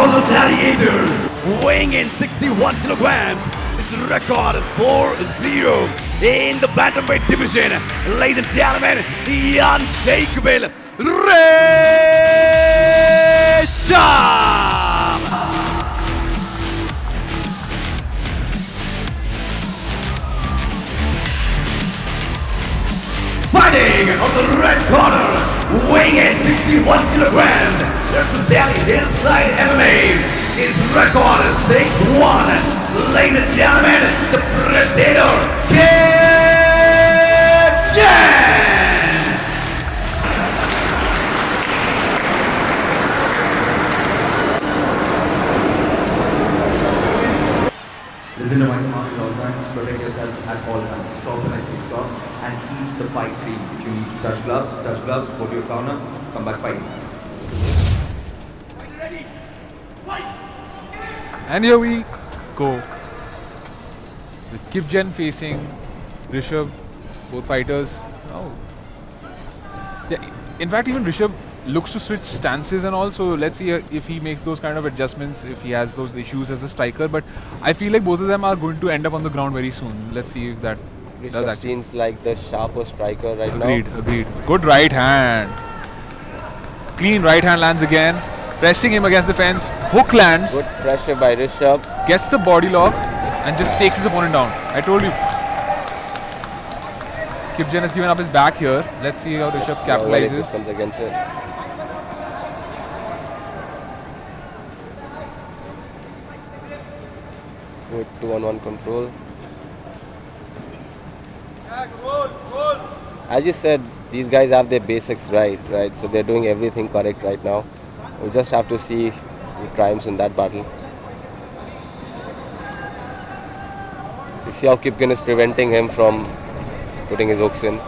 House of Gladiator, weighing in 61 kilograms, is the record 4-0 in the bantamweight division. Ladies and gentlemen, the unshakable Resham! Fighting on the red corner, weighing in 61 kilograms, representing Hillside MMA, his record is 6-1. Ladies and gentlemen, the Predator, Kip Chen! Listen to my command at all times, protect yourself at all times. Stop when I say stop and keep the fight clean. If you need to touch gloves, go to your corner, come back fighting. Ready, fight! And here we go. With Kip Chen facing Rishabh, both fighters. Oh. Yeah, in fact, even Rishabh looks to switch stances and all, so let's see if he makes those kind of adjustments, if he has those issues as a striker. But I feel like both of them are going to end up on the ground very soon. Let's see if that does Rishabh actually. seems like the sharper striker right Agreed, now. agreed. Good right hand. Clean right hand lands again. Pressing him against the fence. Hook lands. Good pressure by Rishabh. Gets the body lock and just takes his opponent down. I told you. Kip Chen has given up his back here. Let's see how Rishabh capitalizes. Comes against it. Good 2-on-1 control. As you said, these guys have their basics right? So they're doing everything correct right now. We just have to see who triumphs in that battle. You see how Kipken is preventing him from putting his hooks in.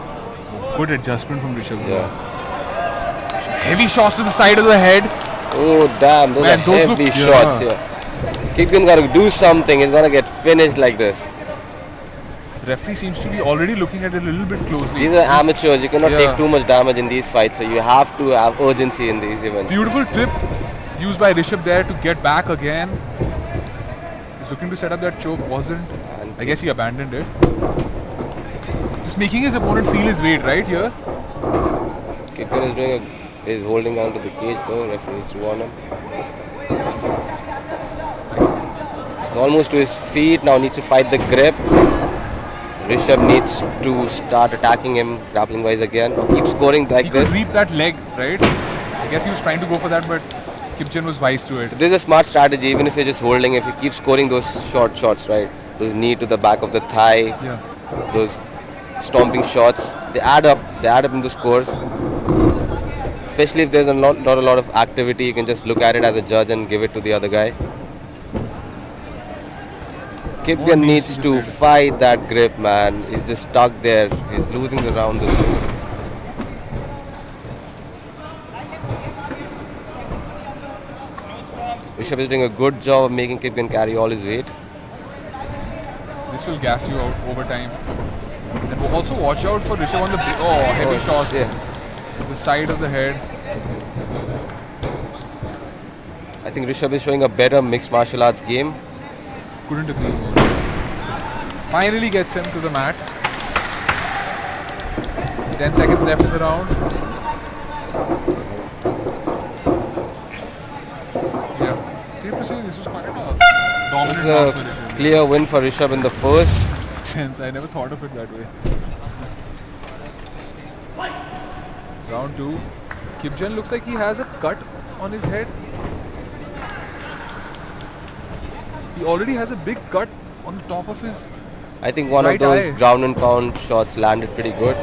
Good adjustment from Rishabh. Yeah. Heavy shots to the side of the head. Oh damn, those Man, are those heavy look- shots yeah. here. Kipken got to do something. He's gonna get finished like this. Referee seems to be already looking at it a little bit closely. These are amateurs. You cannot Yeah. take too much damage in these fights, so you have to have urgency in these events. Beautiful trip used by Rishabh there to get back again. He's looking to set up that choke, wasn't. And I guess he abandoned it. Just making his opponent feel his weight right here. Kipken is holding on to the cage though. Referee needs to warn him. He's almost to his feet now. Needs to fight the grip. Rishabh needs to start attacking him grappling wise again. Keep scoring like He could this. reap that leg, right? I guess he was trying to go for that, but Kip Chen was wise to it. This is a smart strategy. Even if you're just holding, if you keep scoring those short shots, right? Those knee to the back of the thigh. Yeah. Those stomping shots, they add up in the scores. Especially if there's not a lot of activity, you can just look at it as a judge and give it to the other guy. Kipken One needs needs to to decide. fight that grip, man. He's just stuck there. He's losing the round. Rishabh is doing a good job of making Kipken carry all his weight. This will gas you out over time. And also watch out for Rishabh on the heavy shots. Yeah. The side of the head. I think Rishabh is showing a better mixed martial arts game. Couldn't agree more. Finally gets him to the mat. 10 seconds left in the round. Yeah. Safe to say this was quite a dominant round for A Rishabh. clear win for Rishabh in the first. Sense. I never thought of it that way. Round 2. Kip Chen looks like he has a cut on his head. He already has a big cut on the top of his. I think one Right of those eye. ground and pound shots landed pretty good.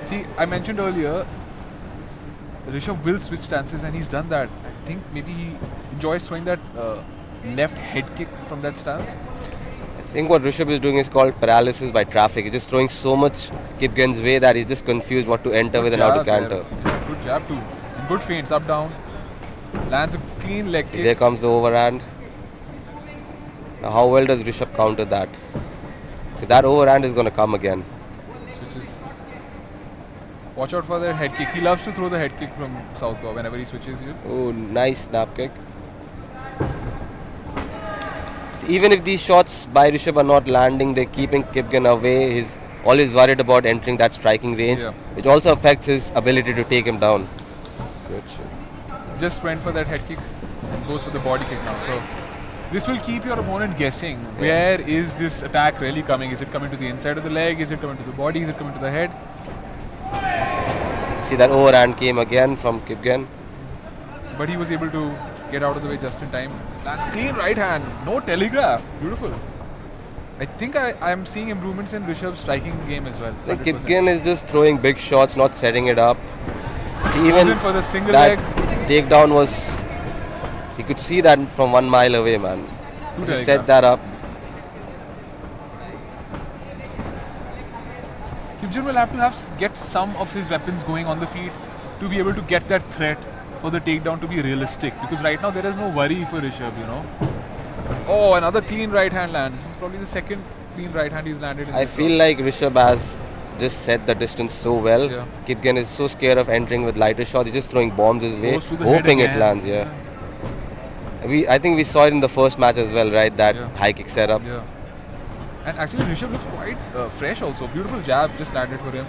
See, I mentioned earlier, Rishabh will switch stances and he's done that. I think maybe he enjoys throwing that left head kick from that stance. I think what Rishabh is doing is called paralysis by traffic. He's just throwing so much Kipken's way that he's just confused what to enter with and how to Jab there. counter. Yeah, good jab too. And good feints, up down. Lands a clean leg kick. There comes the overhand. Now how well does Rishabh counter that? That overhand is going to come again. Switches. Watch out for the head kick. He loves to throw the head kick from southpaw whenever he switches here. Oh, nice snap kick. Even if these shots by Rishabh are not landing, they're keeping Kipgen away. He's always worried about entering that striking range, Yeah. which also affects his ability to take him down. Good shot. Just went for that head kick and goes for the body kick now. So this will keep your opponent guessing. Where is this attack really coming? Is it coming to the inside of the leg? Is it coming to the body? Is it coming to the head? See that overhand came again from Kipgen. But he was able to get out of the way just in time. Lands clean right hand, no telegraph. Beautiful. I think I'm seeing improvements in Rishabh's striking game as well. Like 100%. Kipgen is just throwing big shots, not setting it up. See, Goes even in for the single that leg. takedown was, he could see that from 1 mile away, man. Two Just telegraph. set that up. Kipgen will have to get some of his weapons going on the feet to be able to get that threat for the takedown to be realistic. Because right now there is no worry for Rishabh, you know. Oh, another clean right hand lands. This is probably the second clean right hand he's landed in I this feel round. like Rishabh has just set the distance so well. Yeah. Kipgen is so scared of entering with lighter shots. He's just throwing bombs his way, Goes to the head hoping it again. lands. Yeah. I think we saw it in the first match as well, right? That Yeah. high kick setup. Yeah. And actually Rishabh looks quite fresh also. Beautiful jab just landed for him.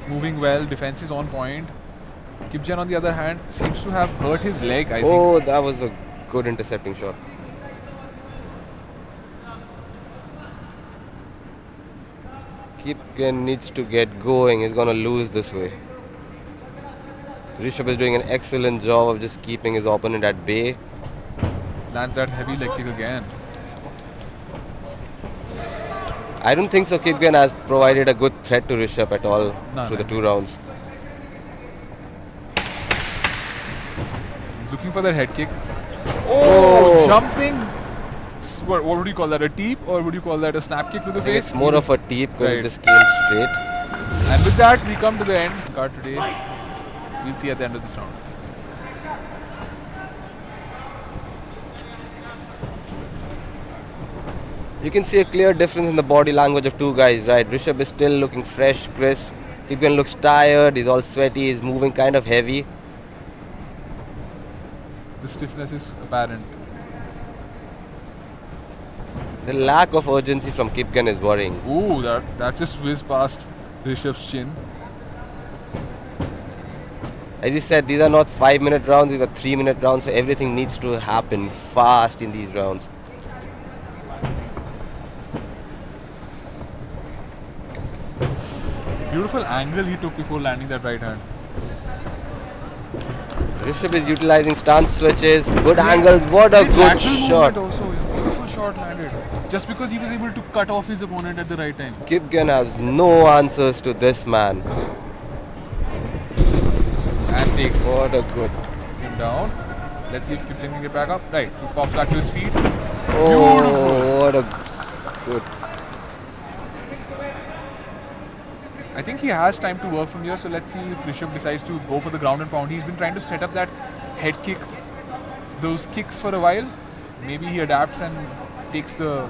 Moving well, defense is on point. Kipgen on the other hand seems to have hurt his leg, I think. Oh, that was a good intercepting shot. Kipgen needs to get going. He's gonna lose this way. Rishabh is doing an excellent job of just keeping his opponent at bay. Lands that heavy leg kick again. I don't think so. Kipgen has provided a good threat to Rishabh at all No, through no. the 2 rounds. He's looking for that head kick. Oh! Jumping. What would you call that? A teep, or would you call that a snap kick to the I think face? it's more of a teep because Right. it just came straight. And with that, we come to the end card today. We'll see at the end of this round. You can see a clear difference in the body language of two guys, right? Rishabh is still looking fresh, crisp. Kipgen looks tired, he's all sweaty, he's moving kind of heavy. The stiffness is apparent. The lack of urgency from Kipgen is worrying. Ooh, that just whizzed past Rishabh's chin. As you said, these are not 5-minute rounds, these are 3-minute rounds, so everything needs to happen fast in these rounds. Beautiful angle he took before landing that right hand. Rishabh is utilizing stance switches, good angles, what a Great good lateral shot. movement also. Beautiful shot landed. Just because he was able to cut off his opponent at the right time. Kipgen has no answers to this man. And takes What a good. him down. Let's see if Kipchen can get back up. Right, he pops back to his feet. Oh, what a good. I think he has time to work from here, so let's see if Rishabh decides to go for the ground and pound. He's been trying to set up that head kick, those kicks for a while. Maybe he adapts and takes the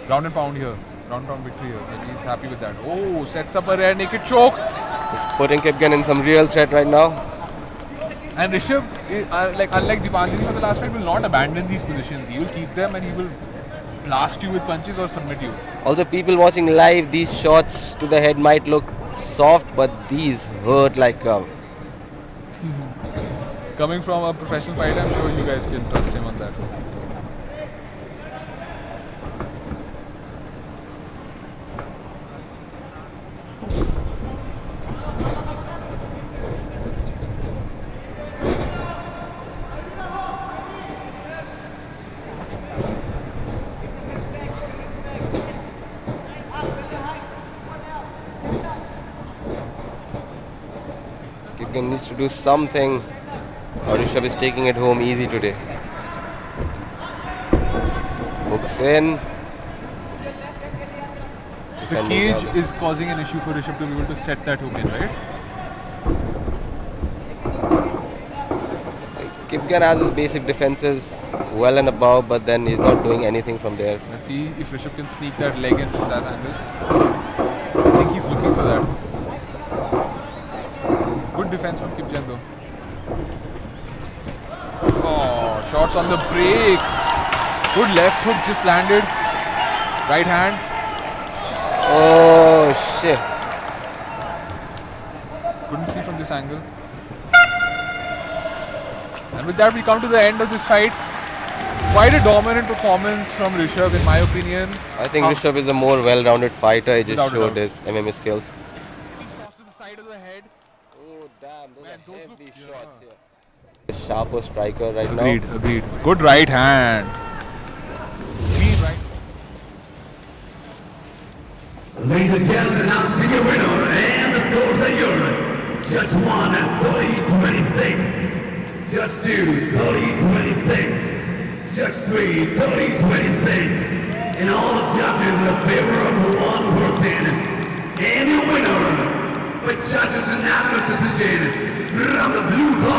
ground and pound here. Ground and pound victory here. Maybe he's happy with that. Oh, sets up a rear naked choke. He's putting Kipgen in some real threat right now. And Rishabh, unlike Dipanjali for the last fight, will not abandon these positions. He will keep them and he will blast you with punches or submit you. Also, people watching live, these shots to the head might look soft, but these hurt like Coming from a professional fighter, I'm sure you guys can trust him on that. Kipgen needs to do something, or Rishabh is taking it home easy today. Hooks in. The Defending cage well. is causing an issue for Rishabh to be able to set that hook in, right? Kipgen has his basic defenses well and above, but then he's not doing anything from there. Let's see if Rishabh can sneak that leg in from that angle. I think he's looking for that. Good defense from Kipchen though. Oh, shots on the break. Good left hook just landed. Right hand. Oh shit. Couldn't see from this angle. And with that, we come to the end of this fight. Quite a dominant performance from Rishabh, in my opinion. I think Rishabh is a more well-rounded fighter. He just Without a showed doubt. his MMA skills. Shots to the side of the head. Oh damn, those Man, those look- shots here. The sharper striker right Agreed, now. agreed. Good right hand. Clean right. Ladies and gentlemen, announcing your winner, and the scores are yours. Judge 1 at 30-26. Judge 2, 30-26. Judge 3, 30-26. And all the judges in favor of one person. And your winner, by judges' unanimous decision, from the blue corner.